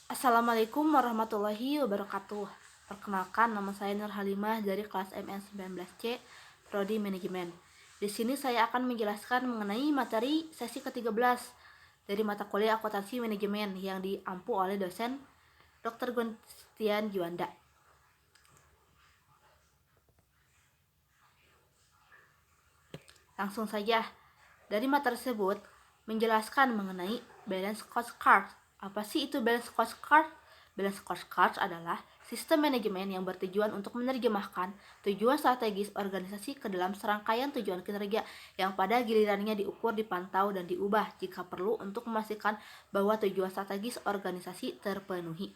Assalamualaikum warahmatullahi wabarakatuh. Perkenalkan, nama saya Nur Halimah dari kelas MN19C, Prodi Manajemen. Di sini saya akan menjelaskan mengenai materi sesi ke-13 dari mata kuliah akuntansi manajemen yang diampu oleh dosen Dr. Gunstian Juanda. Langsung saja, dari materi tersebut menjelaskan mengenai balance scorecard. Apa sih itu balance scorecard? Balance scorecard adalah sistem manajemen yang bertujuan untuk menerjemahkan tujuan strategis organisasi ke dalam serangkaian tujuan kinerja yang pada gilirannya diukur, dipantau, dan diubah jika perlu untuk memastikan bahwa tujuan strategis organisasi terpenuhi.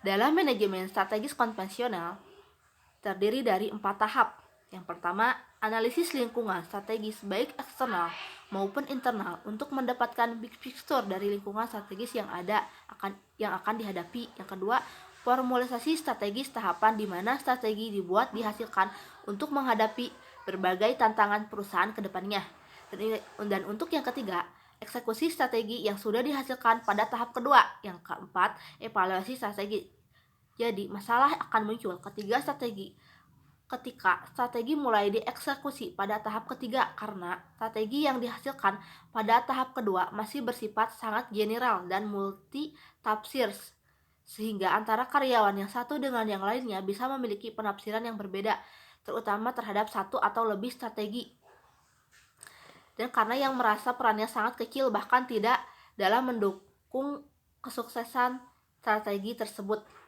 Dalam manajemen strategis konvensional, terdiri dari 4 tahap. Yang pertama, analisis lingkungan strategis baik eksternal maupun internal untuk mendapatkan big picture dari lingkungan strategis yang akan dihadapi. Yang kedua, formalisasi strategis tahapan di mana strategi dihasilkan untuk menghadapi berbagai tantangan perusahaan ke depannya. Dan untuk yang ketiga, eksekusi strategi yang sudah dihasilkan pada tahap kedua. Yang keempat, evaluasi strategi. Jadi, masalah akan muncul ketika strategi mulai dieksekusi pada tahap ketiga karena strategi yang dihasilkan pada tahap kedua masih bersifat sangat general dan multi tafsir, sehingga antara karyawan yang satu dengan yang lainnya bisa memiliki penafsiran yang berbeda, terutama terhadap satu atau lebih strategi. Dan karena yang merasa perannya sangat kecil bahkan tidak dalam mendukung kesuksesan strategi tersebut.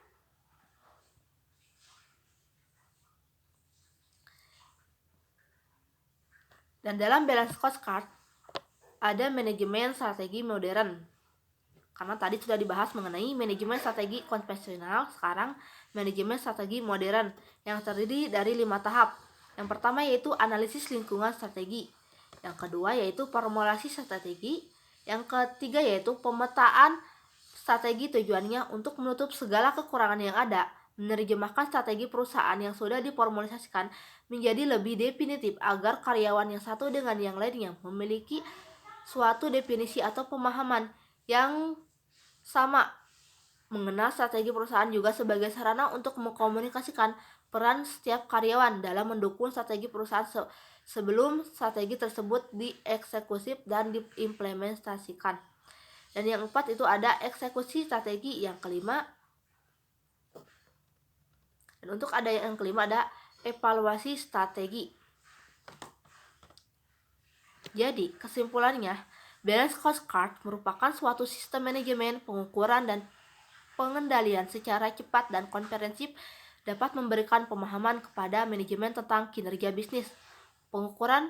Dan dalam balance scorecard ada manajemen strategi modern. Karena tadi sudah dibahas mengenai manajemen strategi konvensional, sekarang manajemen strategi modern yang terdiri dari 5 tahap. Yang pertama yaitu analisis lingkungan strategi. Yang kedua yaitu formulasi strategi. Yang ketiga yaitu pemetaan strategi, tujuannya untuk menutup segala kekurangan yang ada, menerjemahkan strategi perusahaan yang sudah diformulasikan menjadi lebih definitif agar karyawan yang satu dengan yang lainnya memiliki suatu definisi atau pemahaman yang sama. Mengenal strategi perusahaan juga sebagai sarana untuk mengkomunikasikan peran setiap karyawan dalam mendukung strategi perusahaan sebelum strategi tersebut dieksekusi dan diimplementasikan. Dan yang keempat itu ada eksekusi strategi. Yang kelima, dan untuk yang kelima ada evaluasi strategi. Jadi, kesimpulannya, balance scorecard merupakan suatu sistem manajemen pengukuran dan pengendalian secara cepat dan komprehensif dapat memberikan pemahaman kepada manajemen tentang kinerja bisnis. Pengukuran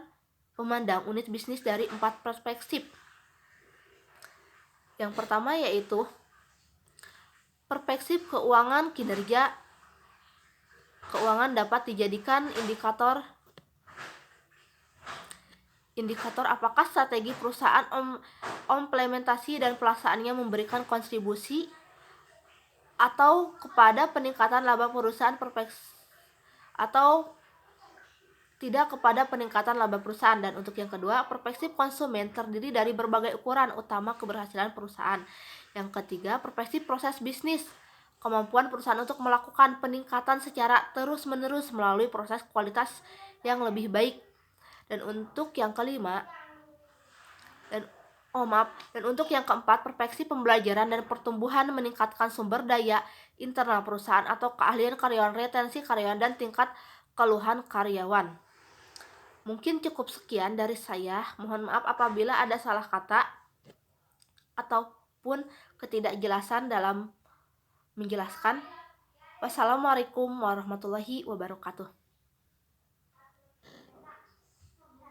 memandang unit bisnis dari 4 perspektif. Yang pertama yaitu perspektif keuangan kinerja. Keuangan dapat dijadikan indikator apakah strategi perusahaan implementasi dan pelaksanaannya memberikan kontribusi atau kepada peningkatan laba perusahaan atau tidak kepada peningkatan laba perusahaan. Dan untuk yang kedua, perspektif konsumen terdiri dari berbagai ukuran utama keberhasilan perusahaan. Yang ketiga, perspektif proses bisnis, kemampuan perusahaan untuk melakukan peningkatan secara terus-menerus melalui proses kualitas yang lebih baik. Dan untuk yang kelima, dan untuk yang keempat, perspektif pembelajaran dan pertumbuhan meningkatkan sumber daya internal perusahaan atau keahlian karyawan, retensi karyawan, dan tingkat keluhan karyawan. Mungkin cukup sekian dari saya. Mohon maaf apabila ada salah kata ataupun ketidakjelasan dalam menjelaskan. Wassalamualaikum warahmatullahi wabarakatuh.